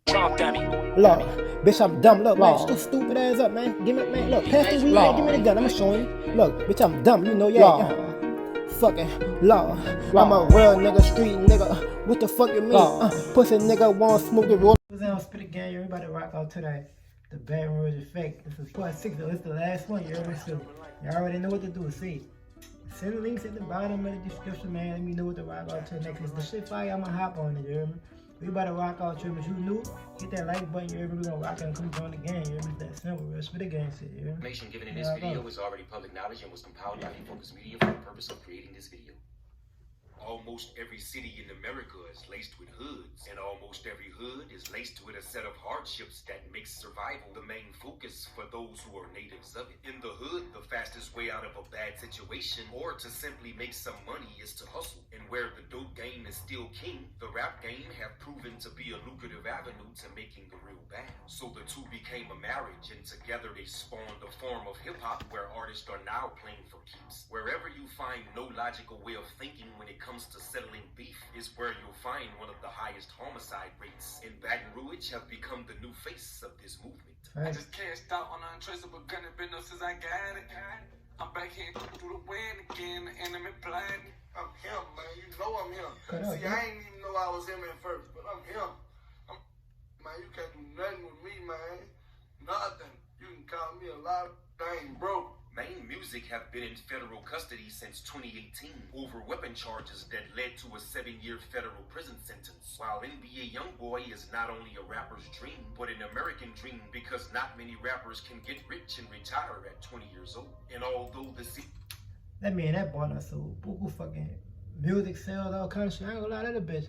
Drop dummy. Look, bitch, I'm dumb. Look, man, shut your stupid ass up, man. Give me, man, look, pass the weed, man. Give me the gun. I'ma show you. Look, bitch, I'm dumb. You know, yeah. Fucking law. I'm a real nigga, street nigga. What the fuck you mean? Pussy nigga want smoke the roll. What's that on Spit Again? Everybody rock out to the Baton Rouge effect. This is part 6, though. This is the last one. You already so y'all already know what to do. See, send the links at the bottom of the description, man. Let me know what to rock out to next. Cause the shit fire, I'ma hop on it. You hear me? We about to rock out, you hear me? If you new, hit that like button. You hear me? We gonna rock out and come join the gang. You hear me? It's that simple. Real Spit Again shit. You hear me? Information given in this video is already public knowledge and was compiled by Focus Media for the purpose of creating this video. Almost every city in America is laced with hoods, and almost every hood is laced with a set of hardships that makes survival the main focus for those who are natives of it. In the hood, the fastest way out of a bad situation or to simply make some money is to hustle. And where the dope game is still king, the rap game have proven to be a lucrative avenue to making the real bag. So the two became a marriage, and together they spawned a form of hip-hop where artists are now playing for keeps. Wherever you find no logical way of thinking when it comes to settling beef is where you'll find one of the highest homicide rates. And Baton Rouge have become the new face of this movement. I just can't stop on untraceable gun and been up since I got it. I'm back here through the wind again, the enemy blind. I'm him, man. You know I'm him. See, I ain't even know I was him at first, but I'm him. Man, you can't do nothing with me, man. Nothing. You can call me a lot of things, bro. Main Music have been in federal custody since 2018 over weapon charges that led to a 7-year federal prison sentence. While NBA Youngboy is not only a rapper's dream, but an American dream because not many rappers can get rich and retire at 20 years old. And although the That man, that boy not so buku fucking music sales, all kind of shit. I ain't gonna lie, that a bitch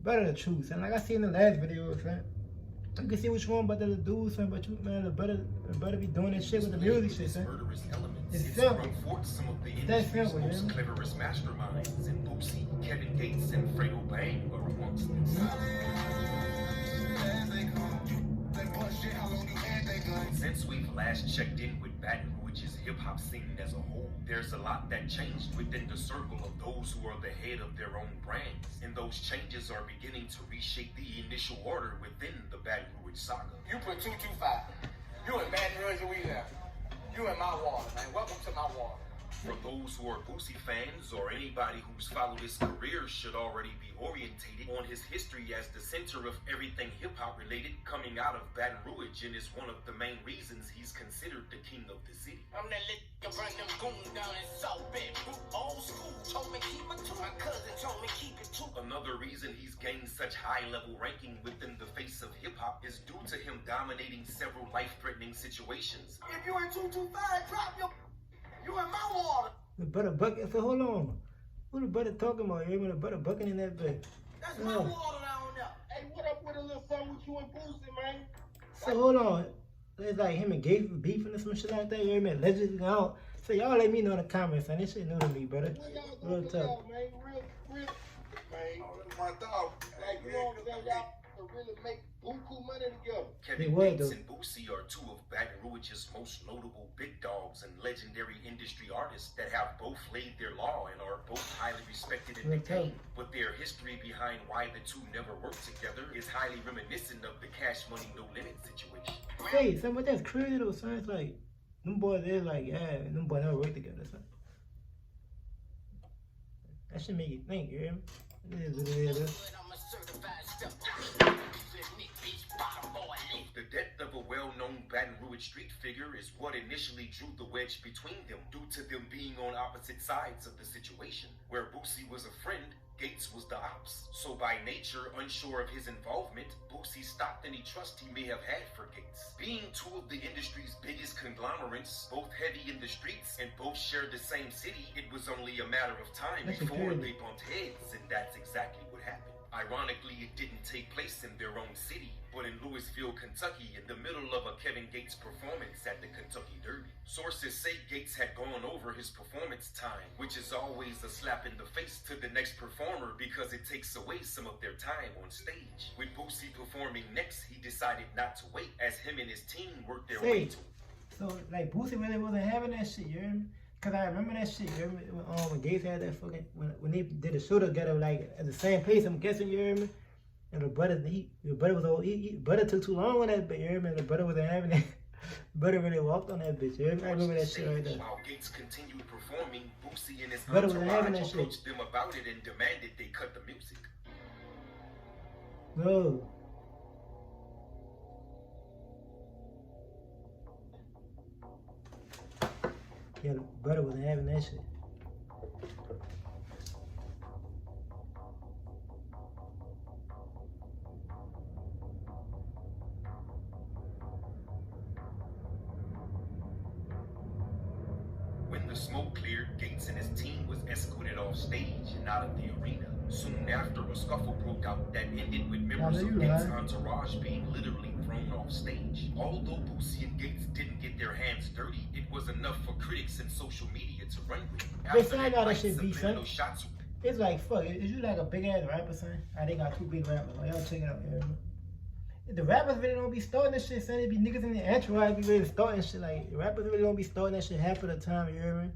better the truth. And like I seen in the last video, man, you can see which one but the dudes, man, but you, man, the better be doing that shit with the music shit, man. murderous elements, It's simple. forth some of the That's industry's simple, most yeah. cleverest masterminds, and Boosie, Kevin Gates, and Fredo Bang are amongst them. Since we've last checked in with Baton Rouge's hip-hop scene as a whole, there's a lot that changed within the circle of those who are the head of their own brands, and those changes are beginning to reshape the initial order within the Baton Rouge saga. You put 225. You in Baton Rouge and we there. You in my water, man. Welcome to my water. For those who are Boosie fans or anybody who's followed his career should already be orientated on his history as the center of everything hip-hop related coming out of Baton Rouge, and is one of the main reasons he's considered the king of the city. I'm that lit run them goons down in South Bend. Old school told me keep it to my cousin told me keep it to. Another reason he's gained such high-level ranking within the face of hip-hop is due to him dominating several life-threatening situations. If you ain't 225, drop your... You in my water. The butter bucket. So hold on. Who the butter talking about? You hear me? The butter bucket in that bitch. That's my water down there. Hey, what up with a little something with you and Boosie, man? So hold on. It's like him and Gates beefing or some shit like that. You hear me? Allegedly out. So y'all let me know in the comments, and this shit new to me, brother. Real tough. Man, real, man. My dog. Like, you know what I'm saying? Y'all to really make buku money together. Kevin Gates and Boosie are two of Baton Rouge's most notable big dogs and legendary industry artists that have both laid their law and are both highly respected in the game. But their history behind why the two never worked together is highly reminiscent of the Cash Money No Limit situation. Hey, son, but that's crazy though, son. It's like, them boys, they're like, yeah, them boys never work together, son. That should make you think, you hear me? It is what it is. The death of a well-known Baton Rouge street figure is what initially drew the wedge between them due to them being on opposite sides of the situation. Where Boosie was a friend, Gates was the ops. So by nature, unsure of his involvement, Boosie stopped any trust he may have had for Gates. Being two of the industry's biggest conglomerates, both heavy in the streets and both shared the same city, it was only a matter of time before they bumped heads, and that's exactly what happened. Ironically, it didn't take place in their own city, but in Louisville, Kentucky, in the middle of a Kevin Gates performance at the Kentucky Derby. Sources say Gates had gone over his performance time, which is always a slap in the face to the next performer because it takes away some of their time on stage. With Boosie performing next, he decided not to wait as him and his team worked their way to it. So, like, Boosie really wasn't having that shit, you hear me? Cause I remember that shit, you hear me? When Gates had that fucking, when they did a show together, like, at the same place, I'm guessing, you hear me? And the brother took too long on that bitch, you hear me? The brother wasn't having it. Brother really walked on that bitch, you hear me? I remember that shit right there. While Gates continued performing, Boosie and his Brother wasn't having that entourage shit. approached them about it and demanded they cut the music. Bro. Yeah, the brother wasn't having that shit. When the smoke cleared, Gates and his team was escorted off stage and out of the arena. Soon after, a scuffle broke out that ended with members of Gates' entourage being literally thrown off stage. Although Boosie and Gates didn't get their hands dirty, it was enough for critics and social media to run with. They say I got that shit beat, son. Shots. It's like, fuck, is you like a big ass rapper, son? They got two big rappers. Like, y'all check it out, you know? The rappers really don't be starting this shit, son. It be niggas in the entourage be really starting shit. Like, the rappers really don't be starting that shit half of the time, you hear me?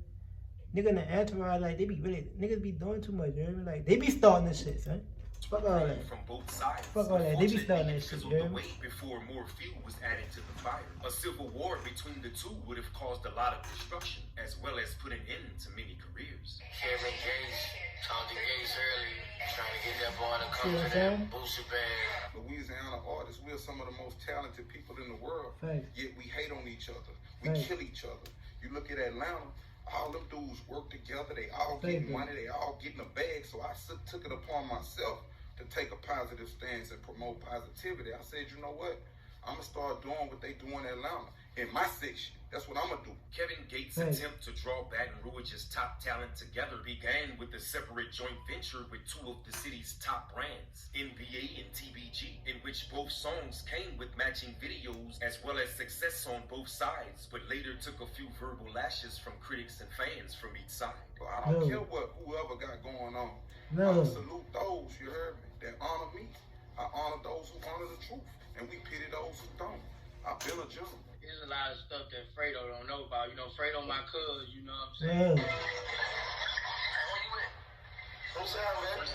Nigga in the entourage, like, they be really, niggas be doing too much, you hear me? Like, they be starting this shit, son. Fuck all that. From both sides. Fuck all that. They be starting that shit, you hear me? Before more fuel was added to the fire. A civil war between the two would have caused a lot of destruction, as well as put an end to many careers. Kevin Gates, talked to Gates early, trying to get that boy to come See what to I'm that Boosie Bang. Louisiana artists, we're some of the most talented people in the world. Thanks. Yet we hate on each other. We Thanks. kill each other. You look at Atlanta, all them dudes work together. They all Thank getting you. money. They all getting a bag. So I took it upon myself to take a positive stance and promote positivity. I said, you know what? I'm going to start doing what they do in Atlanta. In my section. That's what I'm going to do. Kevin Gates' Right. attempt to draw Baton Rouge's top talent together began with a separate joint venture with two of the city's top brands, NBA and TBG, in which both songs came with matching videos as well as success on both sides, but later took a few verbal lashes from critics and fans from each side. But I don't No. care what whoever got going on. No. I salute those, you heard me, that honor me. I honor those who honor the truth. And we pity those who don't. I've been a gentleman. There's a lot of stuff that Fredo don't know about. You know, Fredo my cuz, you know what I'm saying? Yeah. What's up, man?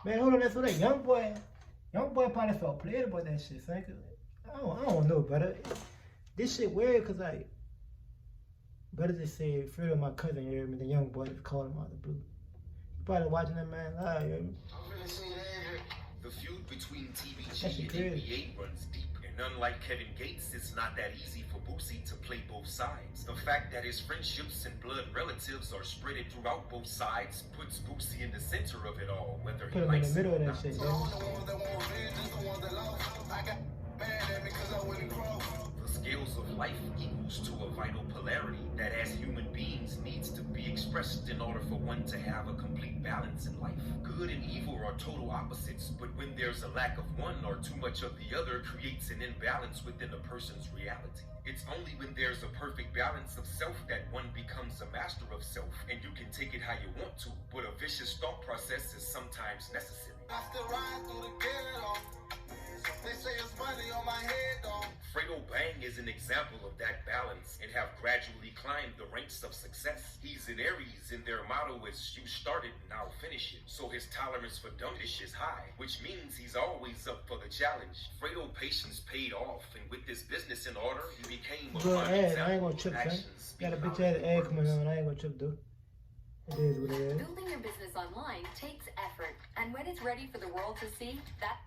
Man, hold on, that's what that Youngboy probably felt played about that shit, son. I don't know, brother. This shit weird, cause like, brother just said, Fredo my cousin, you hear me? The Youngboy just called him out of the blue. He probably watching that man live, you hear me? The feud between TBG That's and crazy. NBA runs deep, and unlike Kevin Gates, it's not that easy for Boosie to play both sides. The fact that his friendships and blood relatives are spread throughout both sides puts Boosie in the center of it all, whether Put he him in likes the it middle or of that not. shit, you The scales of life equals to a vital polarity that as human beings needs to be expressed in order for one to have a complete balance in life. Good and evil are total opposites, but when there's a lack of one or too much of the other creates an imbalance within a person's reality. It's only when there's a perfect balance of self that one becomes a master of self, and you can take it how you want to, but a vicious thought process is sometimes necessary. I still ride through the ghetto. They say it's money on my head, though. Fredo Bang is an example of that balance and have gradually climbed the ranks of success. He's an Aries, and their motto is you started, now finish it. So his tolerance for dumbish is high, which means he's always up for the challenge. Fredo patience paid off, and with this business in order, he became a Good prime ad, I ain't example gonna of trip, son. actions Got a speak bitch ass louder than ad coming words. on, I ain't gonna trip, though. It is what it is. Building your business online takes effort, and when it's ready for the world to see, that.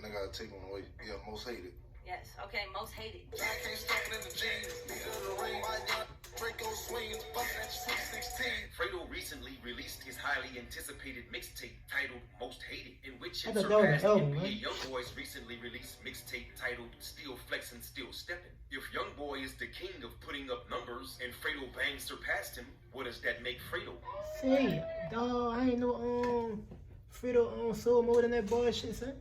I gotta take one away. Yeah, most hated. Yes, okay, most hated. I can't stop in the jeans. Neither the ring, my young Draco swinging, busting at Sweet 16. Fredo recently released his highly anticipated mixtape titled Most Hated, in which I it thought that was surpassed an album, NBA man. Youngboy's recently released mixtape titled Still Flexin', Still Steppin'. If Youngboy is the king of putting up numbers and Fredo Bang surpassed him, what does that make Fredo? See, dawg, I ain't know Fredo soul mode in that bullshit, son.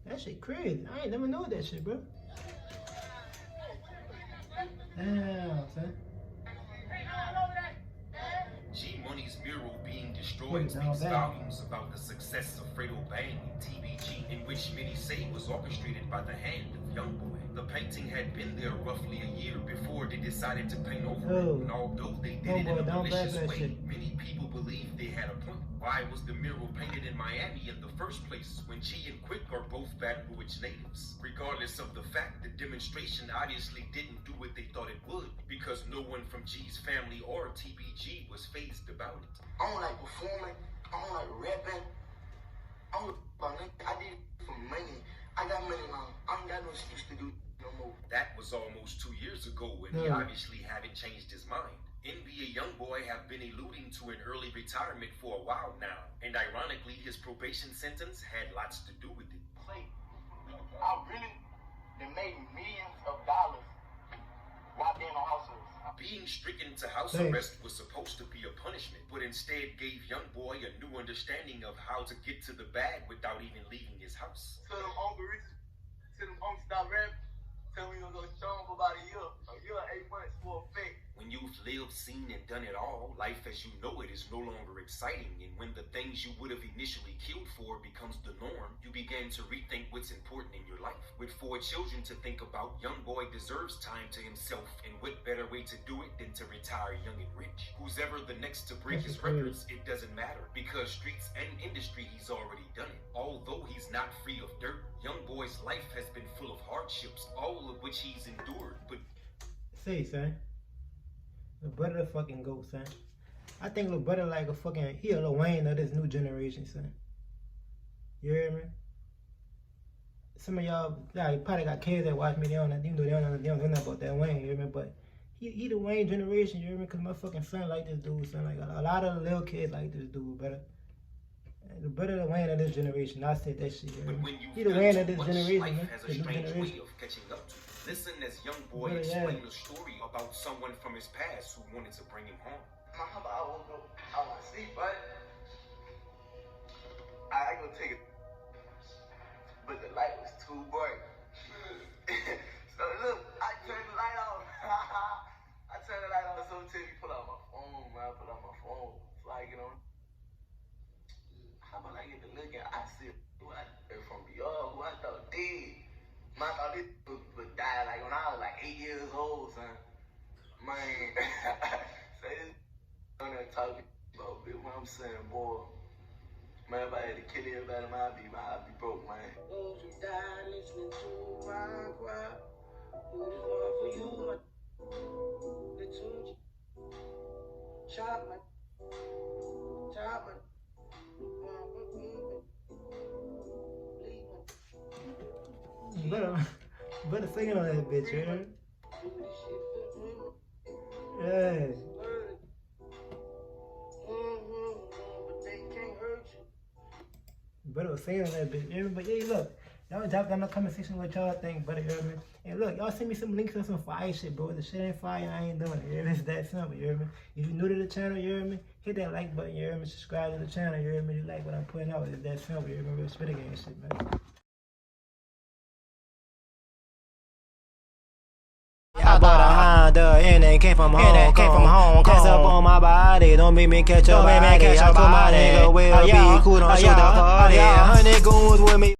That shit crazy. I ain't never know that shit, bro. Damn, son. G Money's mural being destroyed Youngboy speaks volumes about the success of Fredo Bang and TBG, in which many say was orchestrated by the hand of Youngboy. The painting had been there roughly a year before they decided to paint over it, and although they did it in a malicious way, many people believe they had a point. Why was the mural painted in Miami in the first place when G and Quick are both Baton Rouge natives? Regardless of the fact, the demonstration obviously didn't do what they thought it would, because no one from G's family or TBG was fazed about it. I don't like performing. I don't like rapping. I don't like I did it for money. I got money now. I ain't got no excuse to do no more. That was almost 2 years ago, and he obviously hadn't changed his mind. NBA Youngboy have been alluding to an early retirement for a while now, and ironically, his probation sentence had lots to do with it. I really made millions of dollars while being on house arrest. Being stricken to house arrest was supposed to be a punishment, but instead gave Youngboy a new understanding of how to get to the bag without even leaving his house. Tell them Uncle stop rapping. Tell me you're gonna show him for about a year 8 months for a fact. When you've lived, seen, and done it all, life as you know it is no longer exciting, and when the things you would have initially killed for becomes the norm, you begin to rethink what's important in your life. With 4 children to think about, Youngboy deserves time to himself, and what better way to do it than to retire young and rich? Who's ever the next to break his records, it doesn't matter, because streets and industry, he's already done it. Although he's not free of dirt, Youngboy's life has been full of hardships, all of which he's endured, but... Say, son. Lil Brother fucking goat, son. I think Lil Brother like a fucking, he a Lil Wayne of this new generation, son. You hear me? Some of y'all probably got kids that watch me, they don't know nothing about that Wayne, you hear me? But he the Wayne generation, you hear me? Cause my fucking son like this dude, son. Like a lot of the little kids like this dude, brother. The brother the Wayne of this generation. I said that shit, you hear me? He the Wayne of this generation, man. Has a strange way of catching up to. Listen as Youngboy explained a story about someone from his past who wanted to bring him home. I woke up, I was asleep, but I go take it, but the light was too bright. So look, I turned the light off. So until you pull out my phone, man, I pull out my phone, so I get on. How about I get to looking? I see from beyond who I thought dead. I thought this would die like when I was like 8 years old, son. Man, so this on there talking about it, what I'm saying, boy. Man, if I had to kill everybody, I'd be broke, man. Won't you die listening to my cry? Do this all for you, the two. Chop my. Better singing on that bitch, man. Yeah. Better singing on that bitch. But yeah, look, y'all drop down the comment section what y'all think, brother. You hear me? And look, y'all send me some links on some fire shit, bro. The shit ain't fire, I ain't doing it. You hear me? It's that simple. You hear me? If you're new to the channel, you hear me? Hit that like button. You hear me? Subscribe to the channel. You hear me? You like what I'm putting out. It's that simple. You hear me? Real spit again shit, man. I bought a Honda and it came from home. Test up on my body, don't make me catch up. I put my nigga will be cool, don't shoot the party. 100 goons with me.